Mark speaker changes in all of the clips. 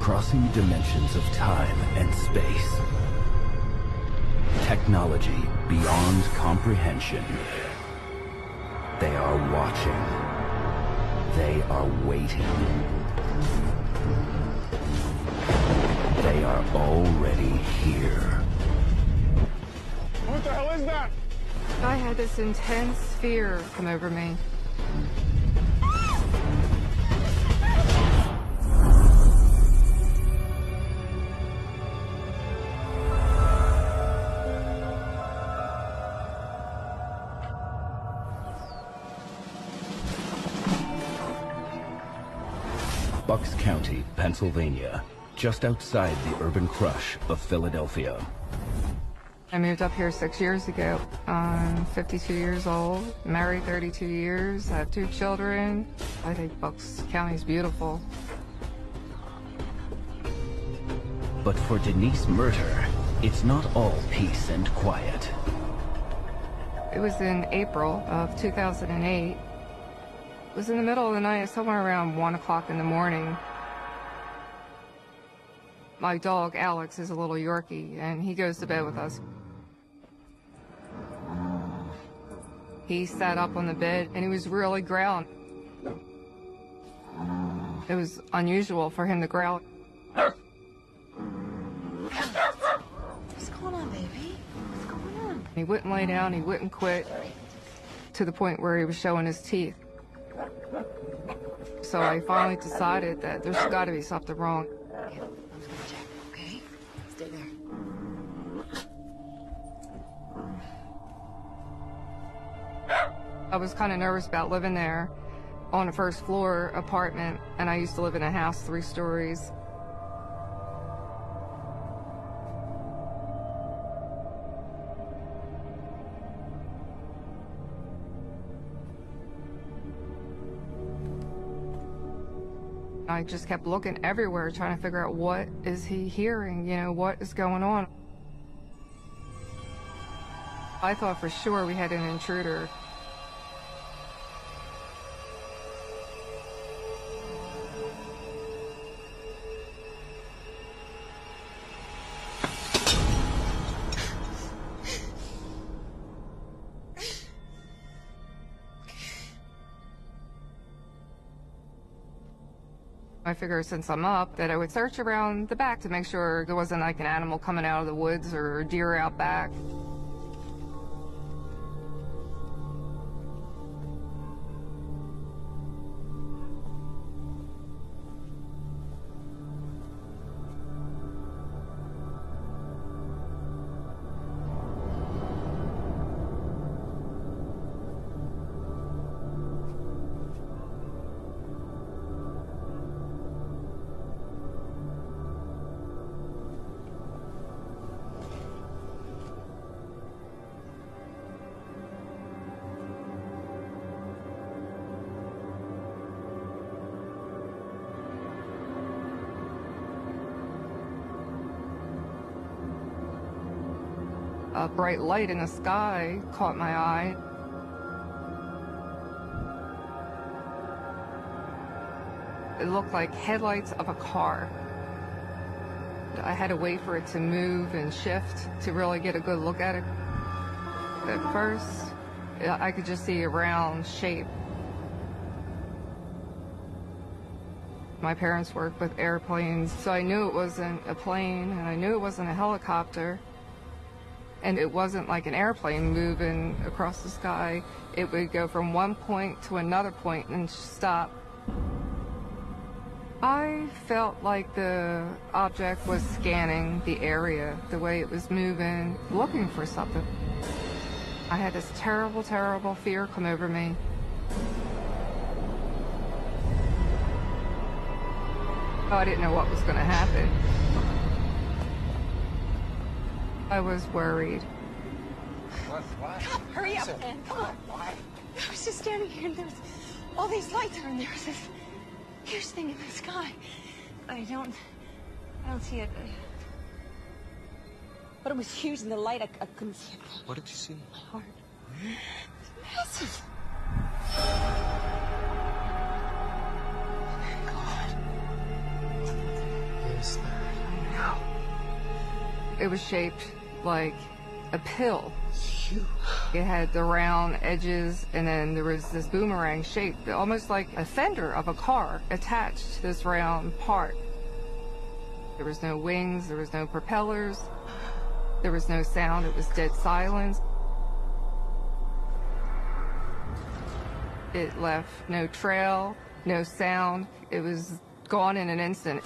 Speaker 1: crossing dimensions of time and space. Technology beyond comprehension. They are watching. They are waiting. They are already here.
Speaker 2: What the hell is that?
Speaker 3: I had this intense fear come over me.
Speaker 1: Bucks County, Pennsylvania, just outside the urban crush of Philadelphia.
Speaker 3: I moved up here 6 years ago. I'm 52 years old, married 32 years, I have 2 children. I think Bucks County is beautiful.
Speaker 1: But for Denise Murter, it's not all peace and quiet.
Speaker 3: It was in April of 2008. It was in the middle of the night, somewhere around 1 o'clock in the morning. My dog, Alex, is a little Yorkie, and he goes to bed with us. He sat up on the bed, and he was really growling. It was unusual for him to growl.
Speaker 4: What's going on, baby? What's going on?
Speaker 3: He wouldn't lay down, he wouldn't quit, to the point where he was showing his teeth. So I finally decided that there's got to be something wrong.
Speaker 4: Okay, I'm just gonna check, okay? Stay there.
Speaker 3: I was kind of nervous about living there on a first floor apartment, and I used to live in a house 3 stories. I just kept looking everywhere, trying to figure out what is he hearing, you know, what is going on. I thought for sure we had an intruder. I figured since I'm up that I would search around the back to make sure there wasn't like an animal coming out of the woods or a deer out back. A bright light in the sky caught my eye. It looked like headlights of a car. I had to wait for it to move and shift to really get a good look at it. At first, I could just see a round shape. My parents worked with airplanes, so I knew it wasn't a plane, and I knew it wasn't a helicopter. And it wasn't like an airplane moving across the sky. It would go from one point to another point and stop. I felt like the object was scanning the area, the way it was moving, looking for something. I had this terrible, terrible fear come over me. Oh, I didn't know what was going to happen. I was worried.
Speaker 4: Why? Come, hurry up, man. Come on. Why? I was just standing here and there was all these lights are in there. There's this huge thing in the sky. I don't see it. But it was huge in the light. I couldn't see it.
Speaker 5: What did you see?
Speaker 4: My heart. It was massive.
Speaker 5: It
Speaker 3: It was shaped like a pill. It had the round edges, and then there was this boomerang shape, almost like a fender of a car attached to this round part. There was no wings, there was no propellers, there was no sound, it was dead silence. It left no trail, no sound. It was gone in an instant.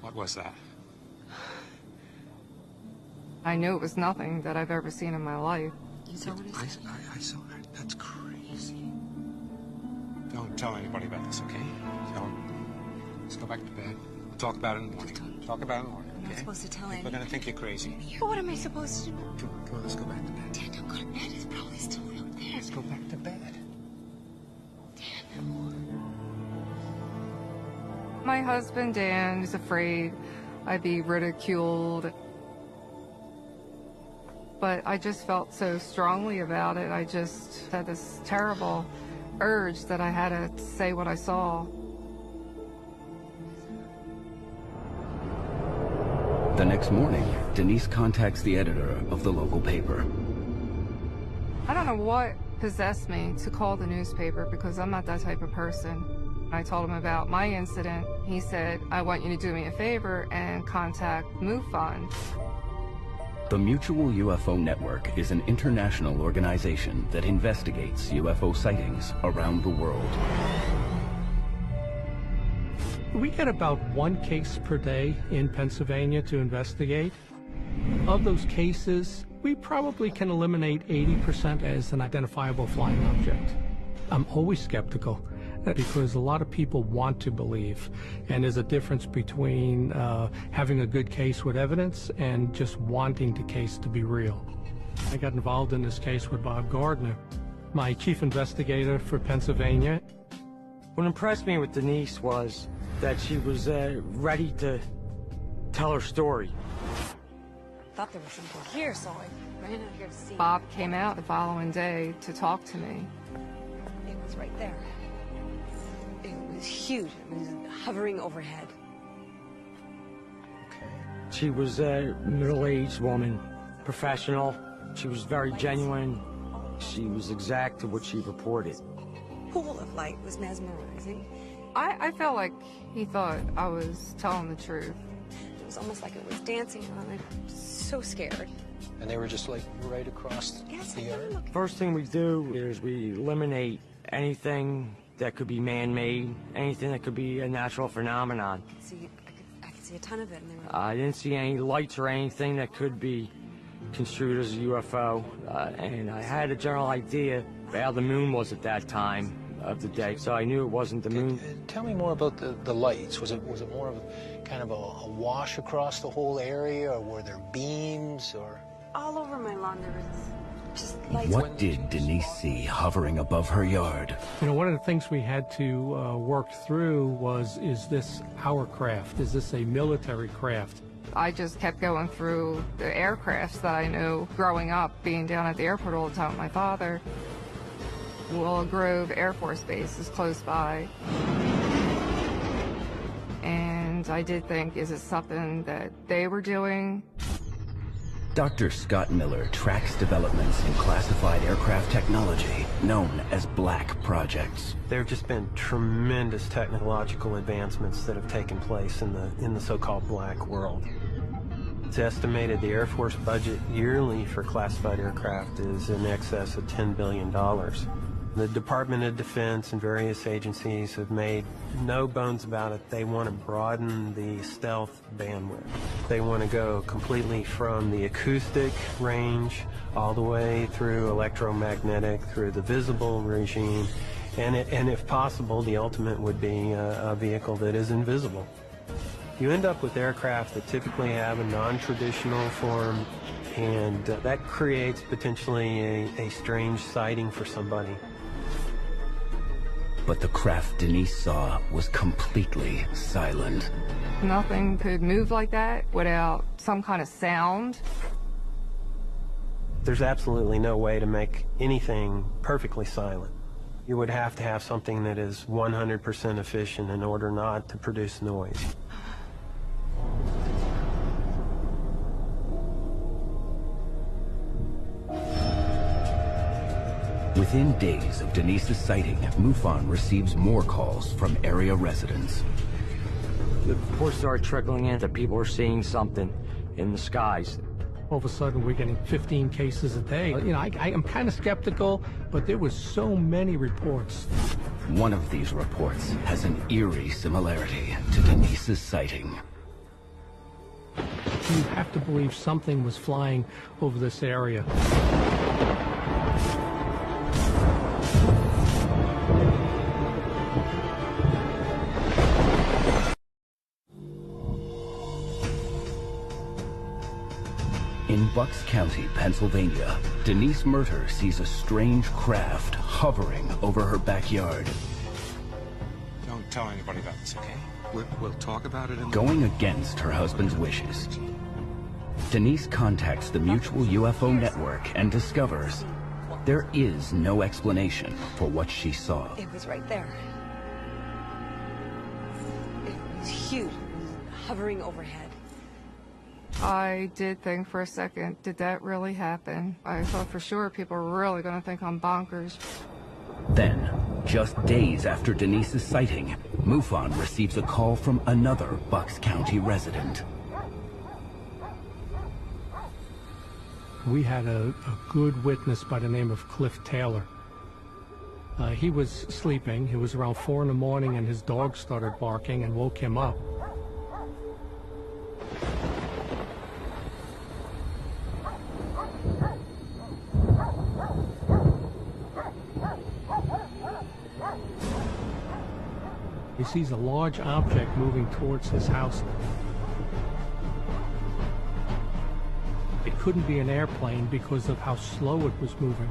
Speaker 2: What was that?
Speaker 3: I knew it was nothing that I've ever seen in my life.
Speaker 4: You saw what
Speaker 2: I saw that. That's crazy. Don't tell anybody about this, okay? Let's go back to bed. We'll talk about it in the morning. Talk about it in the morning, okay?
Speaker 4: I'm not supposed to tell anyone.
Speaker 2: We're gonna think you're crazy.
Speaker 4: But what am I supposed to do?
Speaker 2: Come on, let's go back to bed.
Speaker 4: Dad, don't go to bed. It's probably still out there.
Speaker 2: Let's go back to bed.
Speaker 3: My husband, Dan, is afraid I'd be ridiculed. But I just felt so strongly about it. I just had this terrible urge that I had to say what I saw.
Speaker 1: The next morning, Denise contacts the editor of the local paper.
Speaker 3: I don't know what possessed me to call the newspaper because I'm not that type of person. I told him about my incident. He said, I want you to do me a favor and contact MUFON.
Speaker 1: The Mutual UFO Network is an international organization that investigates UFO sightings around the world.
Speaker 5: We get about 1 case per day in Pennsylvania to investigate. Of those cases, we probably can eliminate 80% as an identifiable flying object. I'm always skeptical because a lot of people want to believe, and there's a difference between having a good case with evidence and just wanting the case to be real. I got involved in this case with Bob Gardner, my chief investigator for Pennsylvania.
Speaker 6: What impressed me with Denise was that she was ready to tell her story.
Speaker 4: I thought there was something here, so I ran out here to see.
Speaker 3: Bob came out the following day to talk to me.
Speaker 4: It was right there. It was huge. It was hovering overhead.
Speaker 6: She was a middle-aged woman, professional. She was very genuine. She was exact to what she reported.
Speaker 4: The pool of light was mesmerizing.
Speaker 3: I felt like he thought I was telling the truth.
Speaker 4: It was almost like it was dancing on it. So scared.
Speaker 7: And they were just like right across the yard?
Speaker 6: First thing we do is we eliminate anything that could be man-made, anything that could be a natural phenomenon.
Speaker 4: I could see a ton of it. And there were...
Speaker 6: I didn't see any lights or anything that could be construed as a UFO, and I had a general idea how the moon was at that time of the day, so I knew it wasn't the moon.
Speaker 7: Tell me more about the lights. Was it more of kind of a wash across the whole area, or were there beams, or?
Speaker 4: All over my lawn there was just lights.
Speaker 1: What did Denise see hovering above her yard?
Speaker 5: You know, one of the things we had to work through was, is this our craft? Is this a military craft?
Speaker 3: I just kept going through the aircrafts that I knew growing up, being down at the airport all the time with my father. Willow Grove Air Force Base is close by. And I did think, is it something that they were doing?
Speaker 1: Dr. Scott Miller tracks developments in classified aircraft technology known as black projects.
Speaker 8: There have just been tremendous technological advancements that have taken place in the so-called black world. It's estimated the Air Force budget yearly for classified aircraft is in excess of $10 billion. The Department of Defense and various agencies have made no bones about it. They want to broaden the stealth bandwidth. They want to go completely from the acoustic range all the way through electromagnetic, through the visible regime, and if possible, the ultimate would be a vehicle that is invisible. You end up with aircraft that typically have a non-traditional form, and that creates potentially a strange sighting for somebody.
Speaker 1: But the craft Denise saw was completely silent.
Speaker 3: Nothing could move like that without some kind of sound.
Speaker 8: There's absolutely no way to make anything perfectly silent. You would have to have something that is 100% efficient in order not to produce noise.
Speaker 1: Within days of Denise's sighting, MUFON receives more calls from area residents.
Speaker 6: The reports started trickling in that people are seeing something in the skies.
Speaker 5: All of a sudden, we're getting 15 cases a day. You know, I'm kind of skeptical, but there was so many reports.
Speaker 1: One of these reports has an eerie similarity to Denise's sighting.
Speaker 5: You have to believe something was flying over this area.
Speaker 1: In Bucks County, Pennsylvania, Denise Murter sees a strange craft hovering over her backyard.
Speaker 2: Don't tell anybody about this, okay? We'll talk about it in the...
Speaker 1: Going against her husband's wishes, Denise contacts the Mutual UFO Network and discovers there is no explanation for what she saw.
Speaker 4: It was right there. It was huge, hovering overhead.
Speaker 3: I did think for a second, did that really happen? I thought for sure people were really going to think I'm bonkers.
Speaker 1: Then, just days after Denise's sighting, MUFON receives a call from another Bucks County resident.
Speaker 5: We had a good witness by the name of Cliff Taylor. He was sleeping. It was around 4 in the morning, and his dog started barking and woke him up. He sees a large object moving towards his house. It couldn't be an airplane because of how slow it was moving.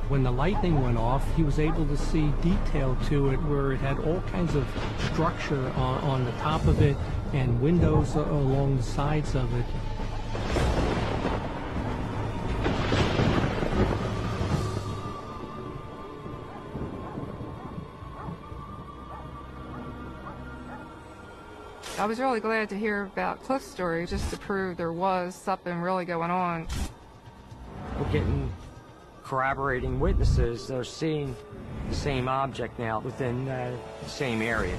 Speaker 5: When the lightning went off, he was able to see detail to it where it had all kinds of structure on the top of it and windows along the sides of it.
Speaker 3: I was really glad to hear about Cliff's story just to prove there was something really going on.
Speaker 6: We're getting corroborating witnesses that are seeing the same object now within the same area,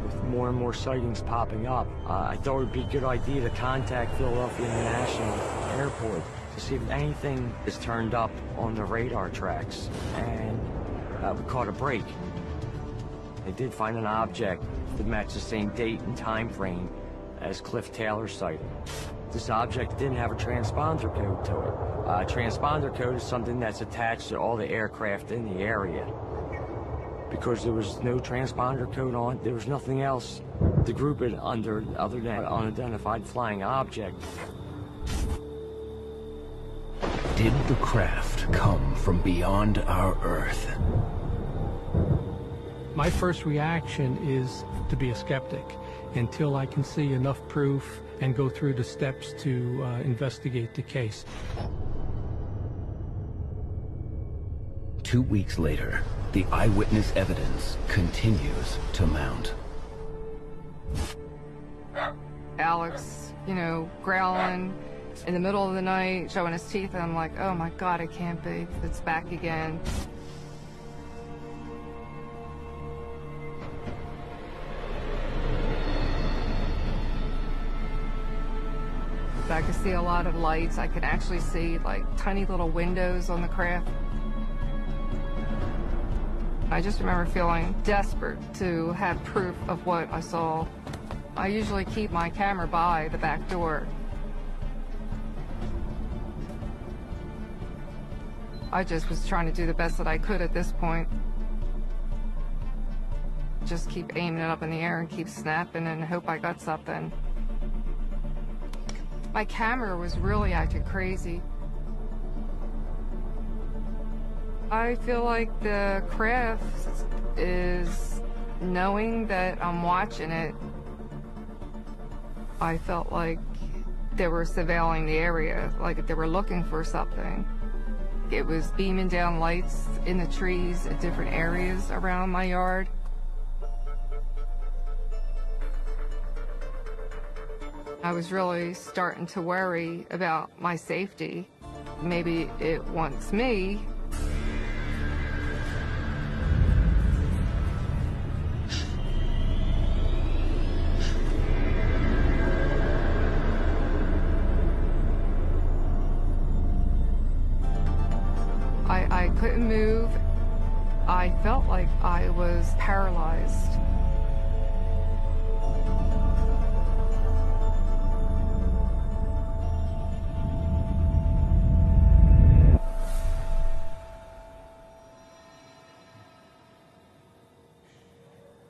Speaker 6: with more and more sightings popping up. I thought it would be a good idea to contact Philadelphia International Airport to see if anything is turned up on the radar tracks, and we caught a break. They did find an object that matched the same date and time frame as Cliff Taylor's sighting. This object didn't have a transponder code to it. A transponder code is something that's attached to all the aircraft in the area. Because there was no transponder code on it, there was nothing else to group it under other than unidentified flying object.
Speaker 1: Did the craft come from beyond our Earth?
Speaker 5: My first reaction is to be a skeptic until I can see enough proof and go through the steps to investigate the case.
Speaker 1: 2 weeks later, the eyewitness evidence continues to mount.
Speaker 3: Alex, you know, growling in the middle of the night, showing his teeth, and I'm like, oh my God, it can't be. It's back again. I could see a lot of lights. I could actually see like tiny little windows on the craft. I just remember feeling desperate to have proof of what I saw. I usually keep my camera by the back door. I just was trying to do the best that I could at this point. Just keep aiming it up in the air and keep snapping and hope I got something. My camera was really acting crazy. I feel like the craft is knowing that I'm watching it. I felt like they were surveilling the area, like they were looking for something. It was beaming down lights in the trees at different areas around my yard. I was really starting to worry about my safety. Maybe it wants me, I felt like I was paralyzed.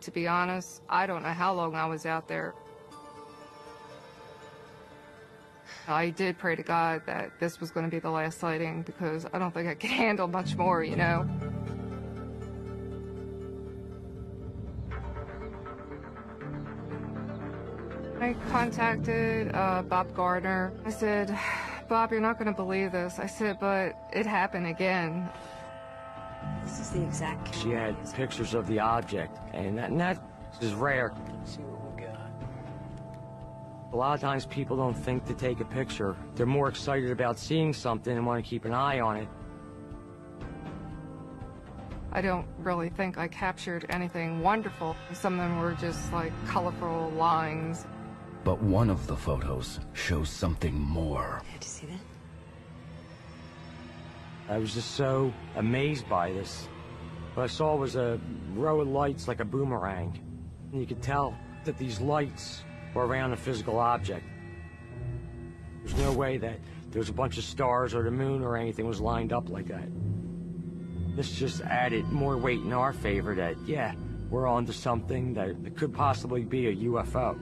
Speaker 3: To be honest, I don't know how long I was out there. I did pray to God that this was going to be the last sighting because I don't think I could handle much more, you know. I contacted Bob Gardner. I said, Bob, you're not going to believe this. I said, but it happened again.
Speaker 4: This is the exact...
Speaker 6: She had pictures of the object, and that is rare.
Speaker 7: See what we got.
Speaker 6: A lot of times people don't think to take a picture. They're more excited about seeing something and want to keep an eye on it.
Speaker 3: I don't really think I captured anything wonderful. Some of them were just like colorful lines.
Speaker 1: But one of the photos shows something more.
Speaker 4: Did you see that?
Speaker 6: I was just so amazed by this. What I saw was a row of lights like a boomerang. And you could tell that these lights were around a physical object. There's no way that there's a bunch of stars or the moon or anything was lined up like that. This just added more weight in our favor that, yeah, we're onto something that could possibly be a UFO.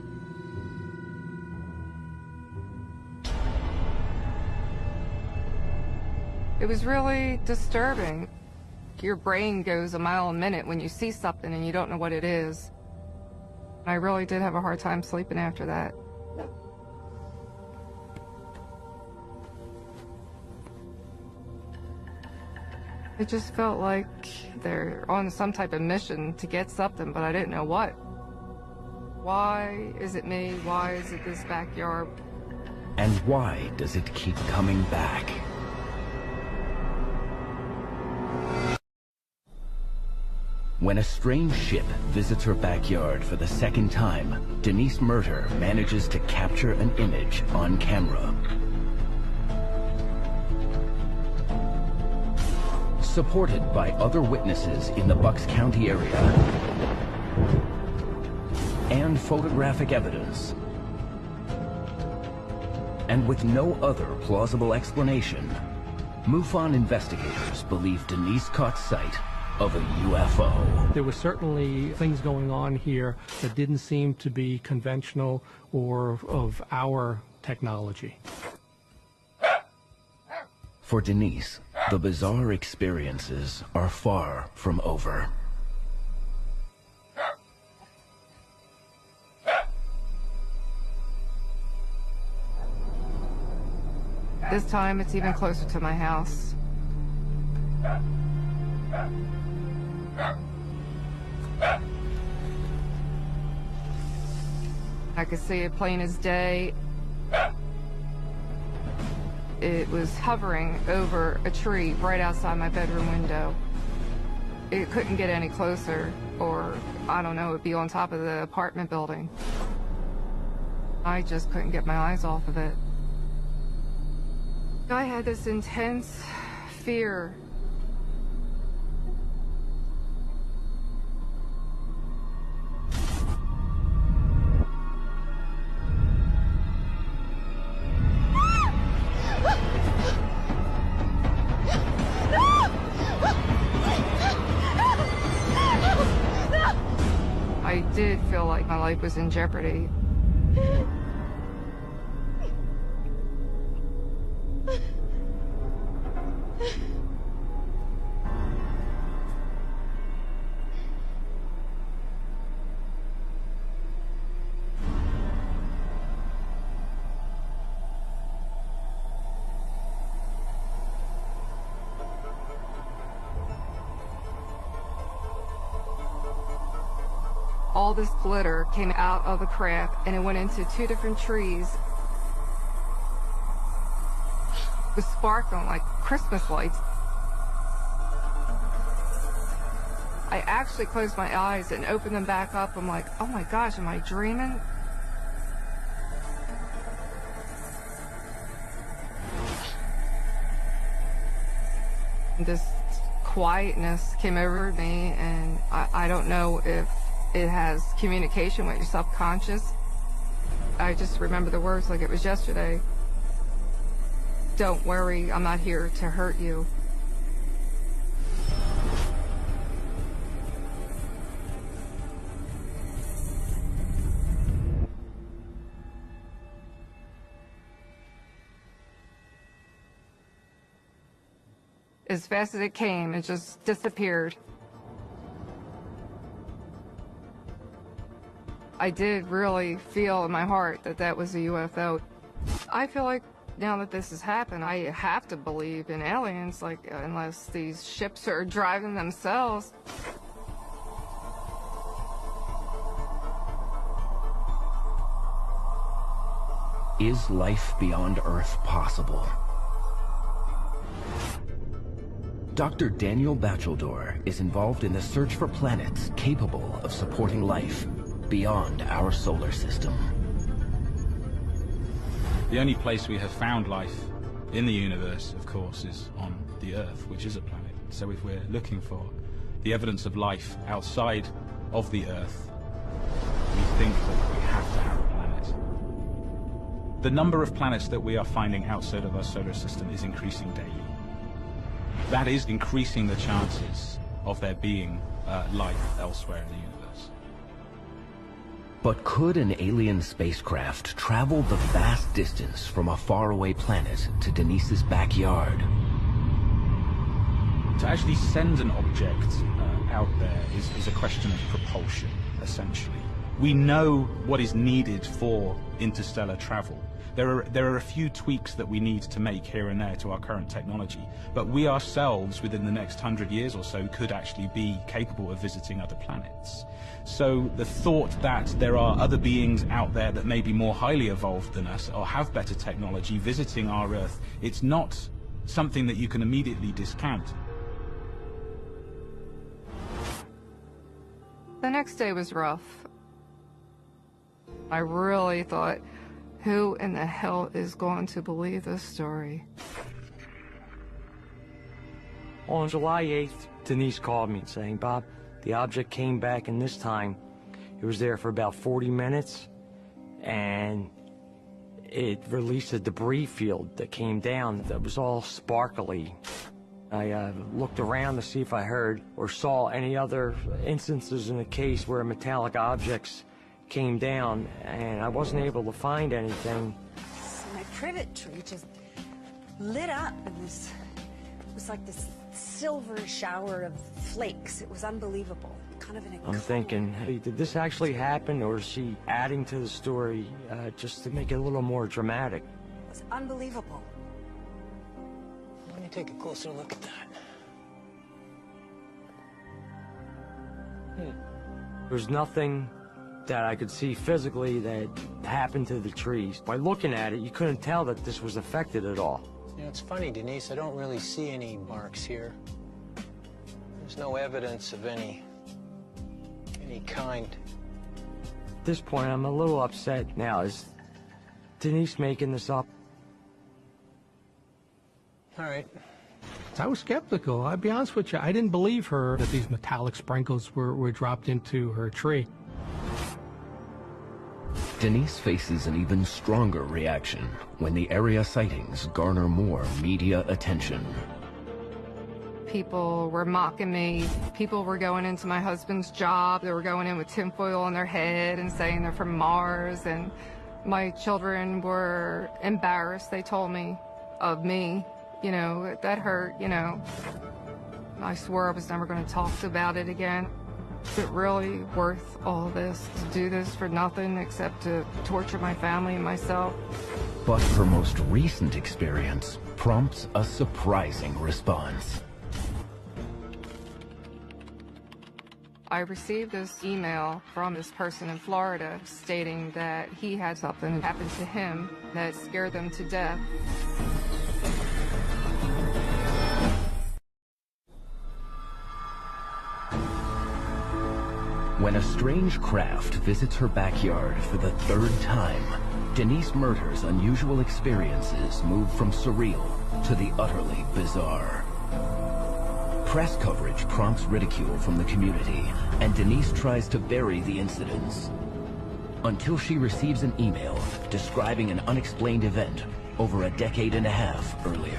Speaker 3: It was really disturbing. Your brain goes a mile a minute when you see something and you don't know what it is. I really did have a hard time sleeping after that. It just felt like they're on some type of mission to get something, but I didn't know what. Why is it me? Why is it this backyard?
Speaker 1: And why does it keep coming back? When a strange ship visits her backyard for the second time, Denise Murter manages to capture an image on camera. Supported by other witnesses in the Bucks County area and photographic evidence, and with no other plausible explanation, MUFON investigators believe Denise caught sight of a UFO.
Speaker 5: There were certainly things going on here that didn't seem to be conventional or of our technology.
Speaker 1: For Denise, the bizarre experiences are far from over.
Speaker 3: This time it's even closer to my house. I could see it plain as day. It was hovering over a tree right outside my bedroom window. It couldn't get any closer, or I don't know, it'd be on top of the apartment building. I just couldn't get my eyes off of it. I had this intense fear. I did feel like my life was in jeopardy. All this glitter came out of the craft and it went into two different trees. It was sparkling like Christmas lights. I actually closed my eyes and opened them back up. I'm like, oh my gosh, am I dreaming? And this quietness came over me, and I don't know if it has communication with your subconscious. I just remember the words like it was yesterday. Don't worry, I'm not here to hurt you. As fast as it came, it just disappeared. I did really feel in my heart that that was a UFO. I feel like now that this has happened, I have to believe in aliens, like, unless these ships are driving themselves.
Speaker 1: Is life beyond Earth possible? Dr. Daniel Bachelder is involved in the search for planets capable of supporting life beyond our solar system.
Speaker 9: The only place we have found life in the universe, of course, is on the Earth, which is a planet. So if we're looking for the evidence of life outside of the Earth, we think that we have to have a planet. The number of planets that we are finding outside of our solar system is increasing daily. That is increasing the chances of there being life elsewhere in the universe.
Speaker 1: But could an alien spacecraft travel the vast distance from a faraway planet to Denise's backyard?
Speaker 9: To actually send an object out there is a question of propulsion, essentially. We know what is needed for interstellar travel. There are a few tweaks that we need to make here and there to our current technology, but we ourselves, within the next 100 years or so, could actually be capable of visiting other planets. So the thought that there are other beings out there that may be more highly evolved than us or have better technology visiting our Earth, it's not something that you can immediately discount.
Speaker 3: The next day was rough. I really thought, who in the hell is going to believe this story?
Speaker 6: On July 8th, Denise called me saying, Bob, the object came back, and this time it was there for about 40 minutes, and it released a debris field that came down that was all sparkly. I looked around to see if I heard or saw any other instances in the case where metallic objects came down, and I wasn't able to find anything.
Speaker 4: So my privet tree just lit up, and it was like this silver shower of flakes. It was unbelievable. Kind of
Speaker 6: I'm thinking, hey, did this actually happen, or is she adding to the story just to make it a little more dramatic?
Speaker 4: It was unbelievable.
Speaker 7: Let me take a closer look at that.
Speaker 6: There's nothing that I could see physically that happened to the trees. By looking at it, you couldn't tell that this was affected at all.
Speaker 7: You know, it's funny, Denise, I don't really see any marks here. There's no evidence of any kind.
Speaker 6: At this point, I'm a little upset now. Is Denise making this up?
Speaker 7: All right.
Speaker 5: I was skeptical. I'll be honest with you. I didn't believe her that these metallic sprinkles were dropped into her tree.
Speaker 1: Denise faces an even stronger reaction when the area sightings garner more media attention.
Speaker 3: People were mocking me. People were going into my husband's job. They were going in with tinfoil on their head and saying they're from Mars. And my children were embarrassed, they told me, of me. You know, that hurt, you know. I swore I was never going to talk about it again. Is it really worth all this, to do this for nothing except to torture my family and myself?
Speaker 1: But her most recent experience prompts a surprising response.
Speaker 3: I received this email from this person in Florida stating that he had something happen to him that scared them to death.
Speaker 1: When a strange craft visits her backyard for the third time, Denise Murder's unusual experiences move from surreal to the utterly bizarre. Press coverage prompts ridicule from the community, and Denise tries to bury the incidents until she receives an email describing an unexplained event over a decade and a half earlier.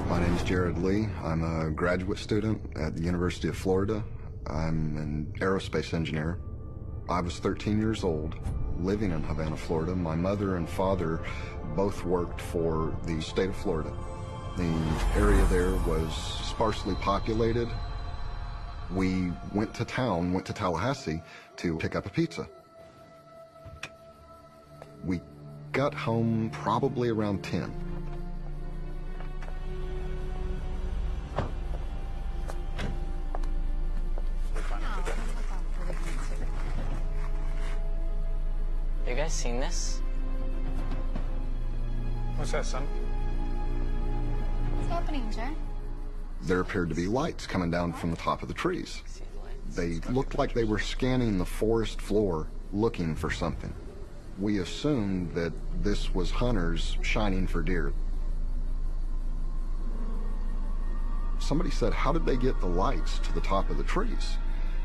Speaker 10: My name is Jared Lee. I'm a graduate student at the University of Florida. I'm an aerospace engineer. I was 13 years old, living in Havana, Florida. My mother and father both worked for the state of Florida. The area there was sparsely populated. We went to town, went to Tallahassee to pick up a pizza. We got home probably around 10.
Speaker 11: You guys seen this?
Speaker 2: What's that, son?
Speaker 4: What's happening, Jared?
Speaker 10: There appeared to be lights coming down from the top of the trees. They looked like they were scanning the forest floor, looking for something. We assumed that this was hunters shining for deer. Somebody said, how did they get the lights to the top of the trees?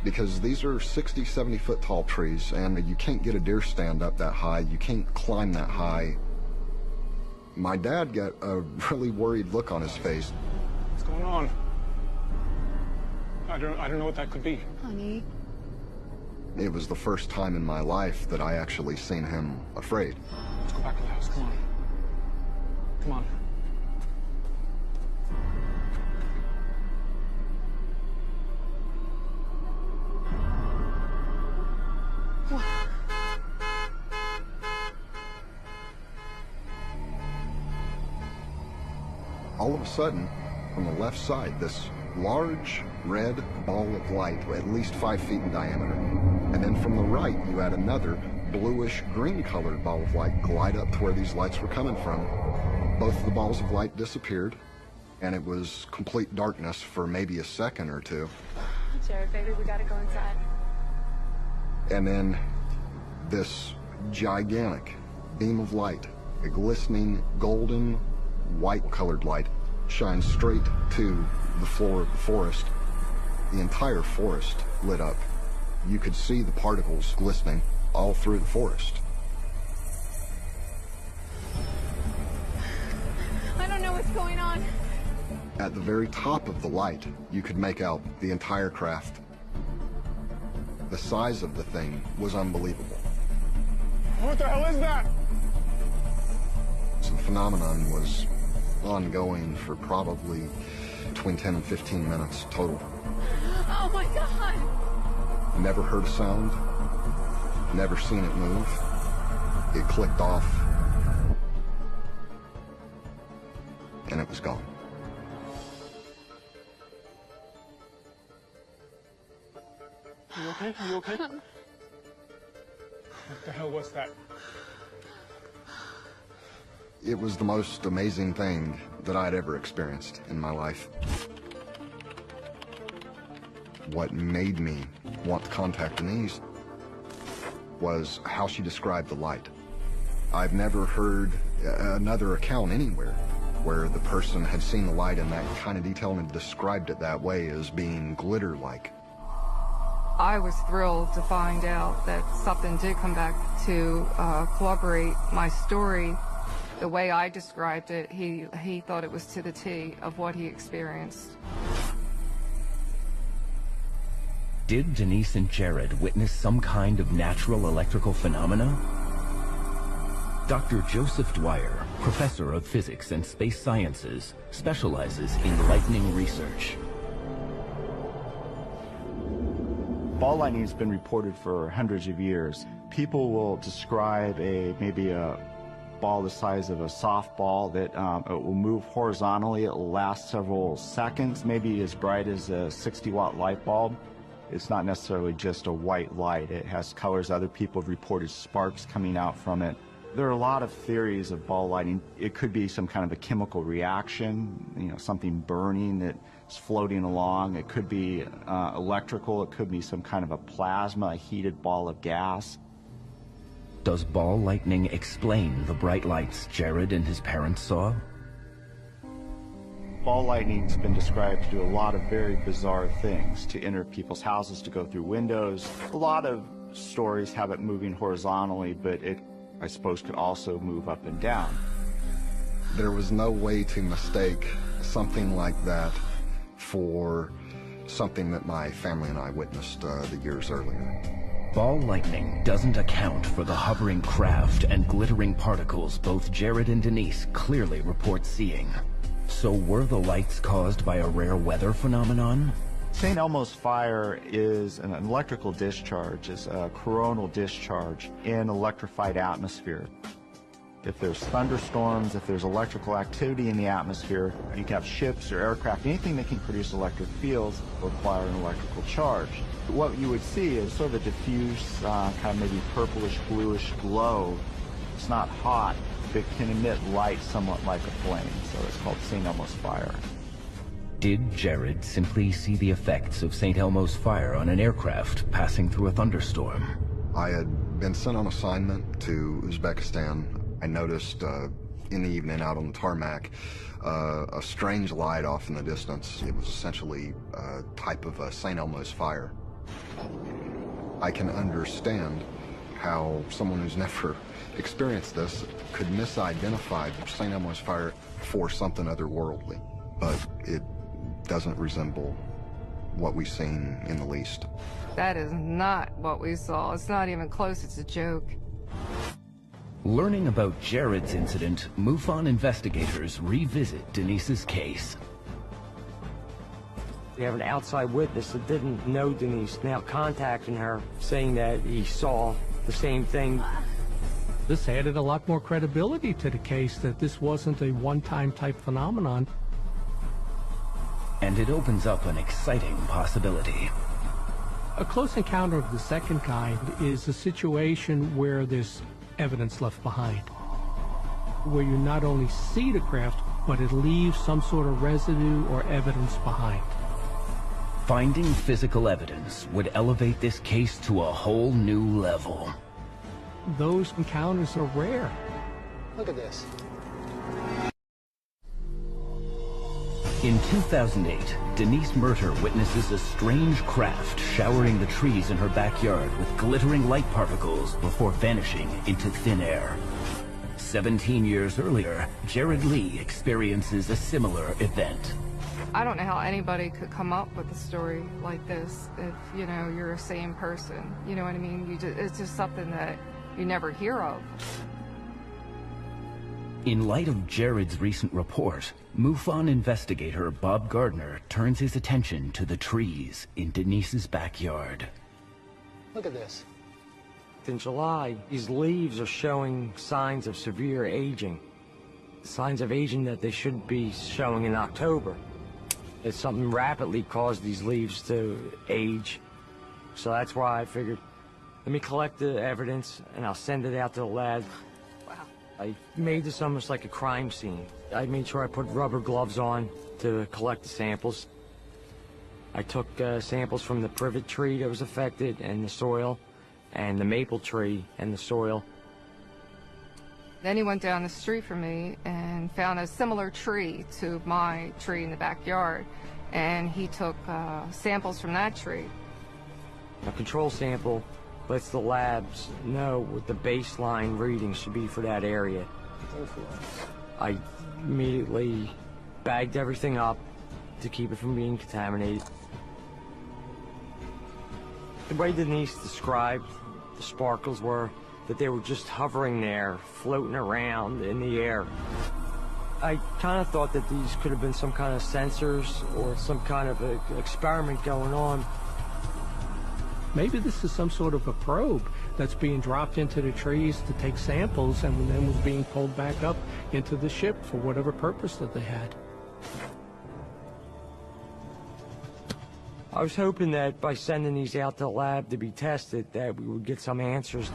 Speaker 10: Because these are 60, 70 foot tall trees, and you can't get a deer stand up that high. You can't climb that high. My dad got a really worried look on his face.
Speaker 2: What's going on? I don't know what that could be.
Speaker 4: Honey.
Speaker 10: It was the first time in my life that I actually seen him afraid.
Speaker 2: Let's go back to the house. Come on. Come on.
Speaker 10: All of a sudden, from the left side, this large red ball of light, at least 5 feet in diameter. And then from the right, you had another bluish green colored ball of light glide up to where these lights were coming from. Both of the balls of light disappeared, and it was complete darkness for maybe a second or two.
Speaker 4: Jared, baby, we gotta go inside.
Speaker 10: And then this gigantic beam of light, a glistening golden white colored light, shines straight to the floor of the forest. The entire forest lit up. You could see the particles glistening all through the forest.
Speaker 4: I don't know what's going on.
Speaker 10: At the very top of the light, you could make out the entire craft. The size of the thing was unbelievable.
Speaker 2: What the hell is that?
Speaker 10: So the phenomenon was ongoing for probably between 10 and 15 minutes total.
Speaker 4: Oh my God!
Speaker 10: Never heard a sound, never seen it move. It clicked off, and it was gone.
Speaker 2: You okay? Are you okay? What the hell was that?
Speaker 10: It was the most amazing thing that I'd ever experienced in my life. What made me want to contact Denise was how she described the light. I've never heard another account anywhere where the person had seen the light in that kind of detail and described it that way, as being glitter-like.
Speaker 3: I was thrilled to find out that something did come back to corroborate my story. The way I described it, he thought it was to the T of what he experienced.
Speaker 1: Did Denise and Jared witness some kind of natural electrical phenomena? Dr. Joseph Dwyer, professor of physics and space sciences, specializes in lightning research.
Speaker 12: Ball lightning has been reported for hundreds of years. People will describe maybe a ball the size of a softball that it will move horizontally. It will last several seconds, maybe as bright as a 60-watt light bulb. It's not necessarily just a white light. It has colors. Other people have reported sparks coming out from it. There are a lot of theories of ball lightning. It could be some kind of a chemical reaction, something burning that's floating along. It could be electrical. It could be some kind of a plasma, a heated ball of gas.
Speaker 1: Does ball lightning explain the bright lights Jared and his parents saw?
Speaker 12: Ball lightning's been described to do a lot of very bizarre things, to enter people's houses, to go through windows. A lot of stories have it moving horizontally, but it, I suppose, could also move up and down.
Speaker 10: There was no way to mistake something like that for something that my family and I witnessed the years earlier.
Speaker 1: Ball lightning doesn't account for the hovering craft and glittering particles both Jared and Denise clearly report seeing. So were the lights caused by a rare weather phenomenon?
Speaker 12: St. Elmo's fire is an electrical discharge, is a coronal discharge in an electrified atmosphere. If there's thunderstorms, if there's electrical activity in the atmosphere, you can have ships or aircraft, anything that can produce electric fields will require an electrical charge. What you would see is sort of a diffuse, kind of maybe purplish, bluish glow. It's not hot, but it can emit light somewhat like a flame, so it's called St. Elmo's fire.
Speaker 1: Did Jared simply see the effects of St. Elmo's fire on an aircraft passing through a thunderstorm?
Speaker 10: I had been sent on assignment to Uzbekistan. I noticed in the evening out on the tarmac a strange light off in the distance. It was essentially a type of a St. Elmo's fire. I can understand how someone who's never experienced this could misidentify St. Elmo's fire for something otherworldly, but it doesn't resemble what we've seen in the least.
Speaker 3: That is not what we saw. It's not even close. It's a joke.
Speaker 1: Learning about Jared's incident, MUFON investigators revisit Denise's case.
Speaker 6: We have an outside witness that didn't know Denise, now contacting her, saying that he saw the same thing.
Speaker 5: This added a lot more credibility to the case, that this wasn't a one-time type phenomenon.
Speaker 1: And it opens up an exciting possibility.
Speaker 5: A close encounter of the second kind is a situation where there's evidence left behind, where you not only see the craft, but it leaves some sort of residue or evidence behind.
Speaker 1: Finding physical evidence would elevate this case to a whole new level.
Speaker 5: Those encounters are rare.
Speaker 7: Look at this.
Speaker 1: In 2008, Denise Murter witnesses a strange craft showering the trees in her backyard with glittering light particles before vanishing into thin air. 17 years earlier, Jared Lee experiences a similar event.
Speaker 3: I don't know how anybody could come up with a story like this if, you know, you're a sane person. You know what I mean? It's just something that you never hear of.
Speaker 1: In light of Jared's recent report, MUFON investigator Bob Gardner turns his attention to the trees in Denise's backyard.
Speaker 7: Look at this.
Speaker 6: In July, these leaves are showing signs of severe aging. Signs of aging that they shouldn't be showing in October. It's something rapidly caused these leaves to age. So that's why I figured, let me collect the evidence and I'll send it out to the lab. I made this almost like a crime scene. I made sure I put rubber gloves on to collect the samples. I took samples from the privet tree that was affected and the soil, and the maple tree and the soil.
Speaker 3: Then he went down the street from me and found a similar tree to my tree in the backyard, and he took samples from that tree.
Speaker 6: A control sample lets the labs know what the baseline reading should be for that area. I immediately bagged everything up to keep it from being contaminated. The way Denise described the sparkles were that they were just hovering there, floating around in the air. I kind of thought that these could have been some kind of sensors or some kind of a experiment going on.
Speaker 5: Maybe this is some sort of a probe that's being dropped into the trees to take samples and then was being pulled back up into the ship for whatever purpose that they had.
Speaker 6: I was hoping that by sending these out to the lab to be tested, that we would get some answers.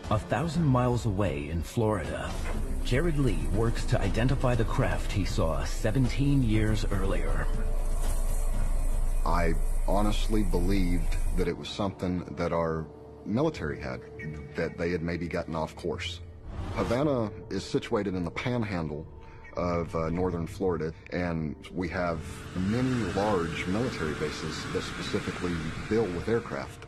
Speaker 1: 1,000 miles away in Florida, Jared Lee works to identify the craft he saw 17 years earlier.
Speaker 10: I honestly believed that it was something that our military had, that they had maybe gotten off course. Havana is situated in the panhandle of northern Florida, and we have many large military bases that specifically built with aircraft.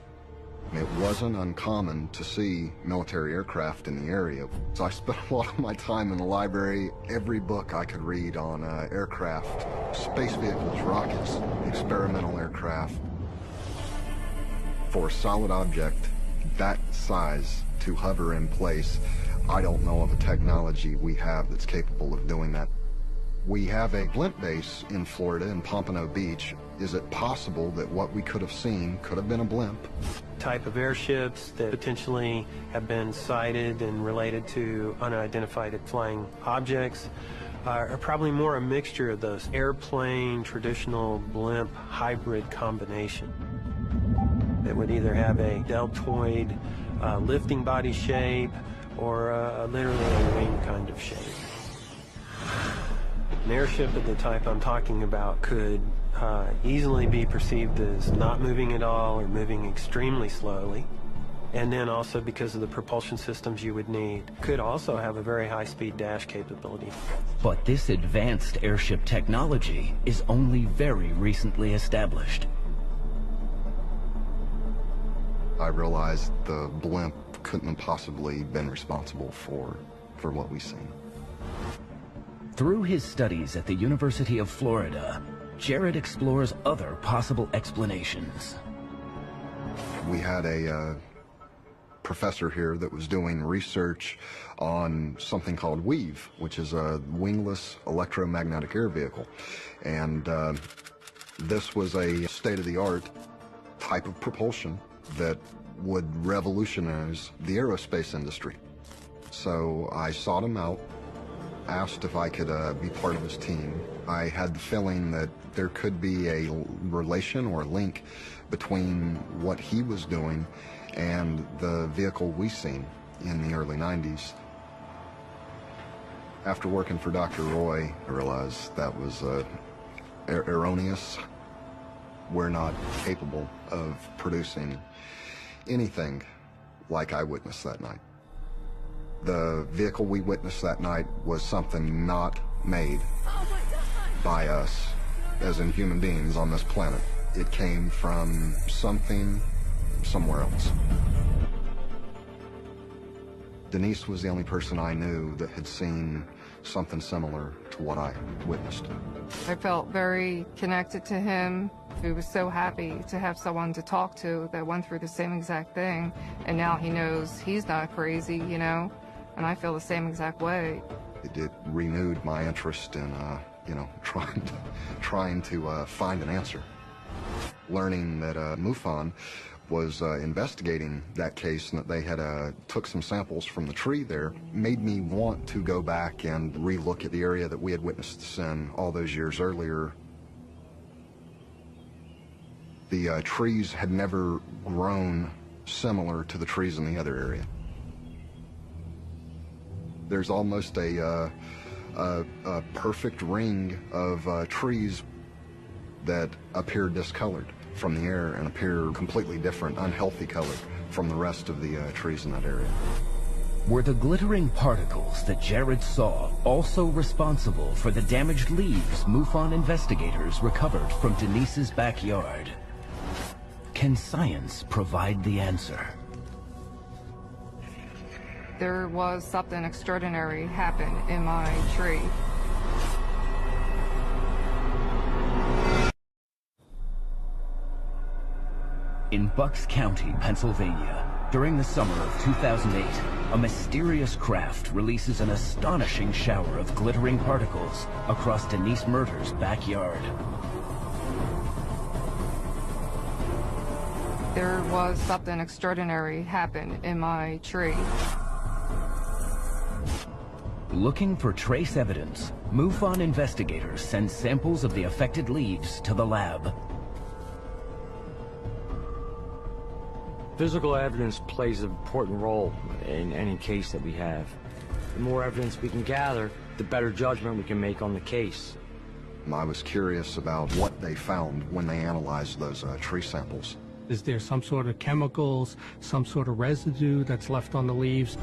Speaker 10: It wasn't uncommon to see military aircraft in the area. So I spent a lot of my time in the library, every book I could read on aircraft, space vehicles, rockets, experimental aircraft. For a solid object that size to hover in place, I don't know of a technology we have that's capable of doing that. We have a blimp base in Florida, in Pompano Beach. Is it possible that what we could have seen could have been a blimp?
Speaker 8: Type of airships that potentially have been sighted and related to unidentified flying objects are probably more a mixture of those airplane, traditional blimp hybrid combination. It would either have a deltoid lifting body shape or literally a wing kind of shape. An airship of the type I'm talking about could easily be perceived as not moving at all or moving extremely slowly. And then also, because of the propulsion systems you would need, could also have a very high-speed dash capability.
Speaker 1: But this advanced airship technology is only very recently established.
Speaker 10: I realized the blimp couldn't have possibly been responsible for what we've seen.
Speaker 1: Through his studies at the University of Florida, Jared explores other possible explanations.
Speaker 10: We had a professor here that was doing research on something called WEAVE, which is a wingless electromagnetic air vehicle. And this was a state-of-the-art type of propulsion that would revolutionize the aerospace industry. So I sought him out, asked if I could be part of his team. I had the feeling that there could be a relation or a link between what he was doing and the vehicle we seen in the early 90s. After working for Dr. Roy, I realized that was erroneous. We're not capable of producing anything like I witnessed that night. The vehicle we witnessed that night was something not made by us, as in human beings on this planet. It came from something somewhere else. Denise was the only person I knew that had seen something similar to what I witnessed.
Speaker 3: I felt very connected to him. He was so happy to have someone to talk to that went through the same exact thing, and now he knows he's not crazy, you know, and I feel the same exact way.
Speaker 10: It renewed my interest in, you know, trying to find an answer. Learning that MUFON was investigating that case and that they had took some samples from the tree there made me want to go back and relook at the area that we had witnessed this in all those years earlier. The trees had never grown similar to the trees in the other area. There's almost a perfect ring of trees that appear discolored from the air and appear completely different, unhealthy colored from the rest of the trees in that area.
Speaker 1: Were the glittering particles that Jared saw also responsible for the damaged leaves MUFON investigators recovered from Denise's backyard? Can science provide the answer?
Speaker 3: There was something extraordinary happen in my tree.
Speaker 1: In Bucks County, Pennsylvania, during the summer of 2008, a mysterious craft releases an astonishing shower of glittering particles across Denise Murder's backyard.
Speaker 3: There was something extraordinary happen in my tree.
Speaker 1: Looking for trace evidence, MUFON investigators send samples of the affected leaves to the lab.
Speaker 6: Physical evidence plays an important role in any case that we have. The more evidence we can gather, the better judgment we can make on the case.
Speaker 10: I was curious about what they found when they analyzed those tree samples.
Speaker 5: Is there some sort of chemicals, some sort of residue that's left on the leaves?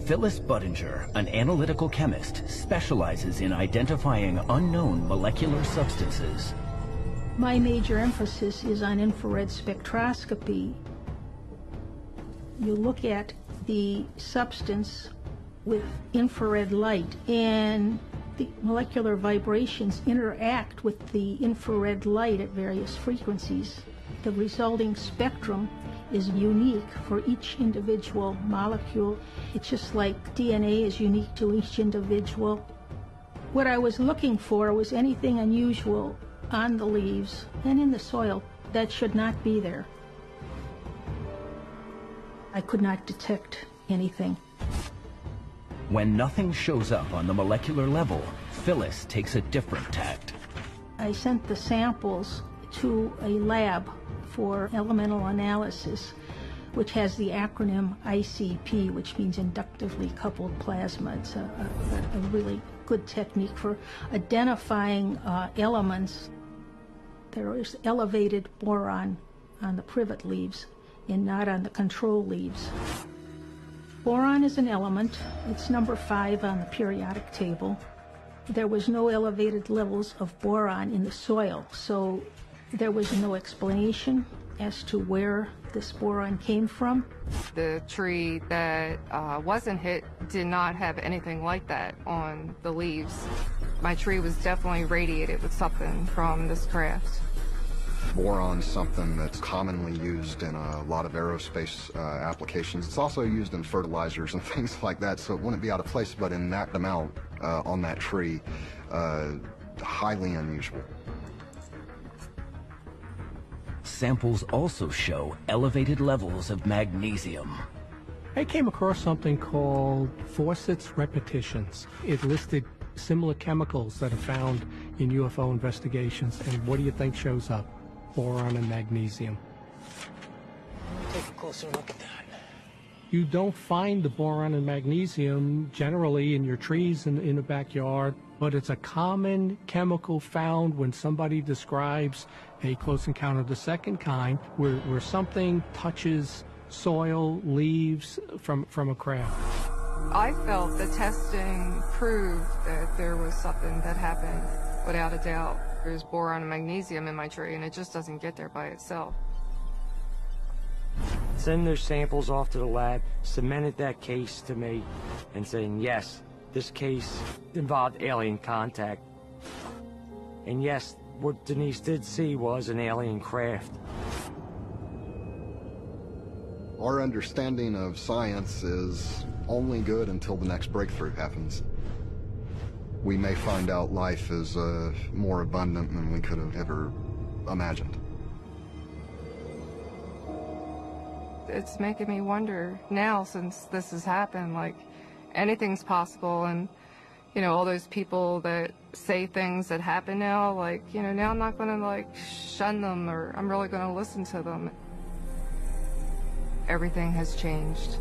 Speaker 1: Phyllis Budinger, an analytical chemist, specializes in identifying unknown molecular substances.
Speaker 13: My major emphasis is on infrared spectroscopy. You look at the substance with infrared light, and the molecular vibrations interact with the infrared light at various frequencies. The resulting spectrum is unique for each individual molecule. It's just like DNA is unique to each individual. What I was looking for was anything unusual on the leaves and in the soil that should not be there. I could not detect anything.
Speaker 1: When nothing shows up on the molecular level, Phyllis takes a different tact.
Speaker 13: I sent the samples to a lab for elemental analysis, which has the acronym ICP, which means inductively coupled plasma. It's a really good technique for identifying elements. There is elevated boron on the privet leaves and not on the control leaves. Boron is an element. It's number 5 on the periodic table. There was no elevated levels of boron in the soil, so there was no explanation as to where this boron came from.
Speaker 3: The tree that wasn't hit did not have anything like that on the leaves. My tree was definitely radiated with something from this craft.
Speaker 10: Boron's something that's commonly used in a lot of aerospace applications. It's also used in fertilizers and things like that, so it wouldn't be out of place, but in that amount on that tree, highly unusual.
Speaker 1: Samples also show elevated levels of magnesium.
Speaker 5: I came across something called Fawcett's repetitions. It listed similar chemicals that are found in UFO investigations, and what do you think shows up? Boron and magnesium.
Speaker 7: Take a closer look at that.
Speaker 5: You don't find the boron and magnesium generally in your trees in the backyard, but it's a common chemical found when somebody describes a close encounter of the second kind, where something touches soil, leaves from a craft.
Speaker 3: I felt the testing proved that there was something that happened without a doubt. There's boron and magnesium in my tree, and it just doesn't get there by itself.
Speaker 6: Send those samples off to the lab, cemented that case to me, and saying, yes, this case involved alien contact. And yes, what Denise did see was an alien craft.
Speaker 10: Our understanding of science is only good until the next breakthrough happens. We may find out life is more abundant than we could have ever imagined.
Speaker 3: It's making me wonder now, since this has happened, like, anything's possible. And, you know, all those people that say things that happen now, like, you know, now I'm not going to, like, shun them, or I'm really going to listen to them. Everything has changed.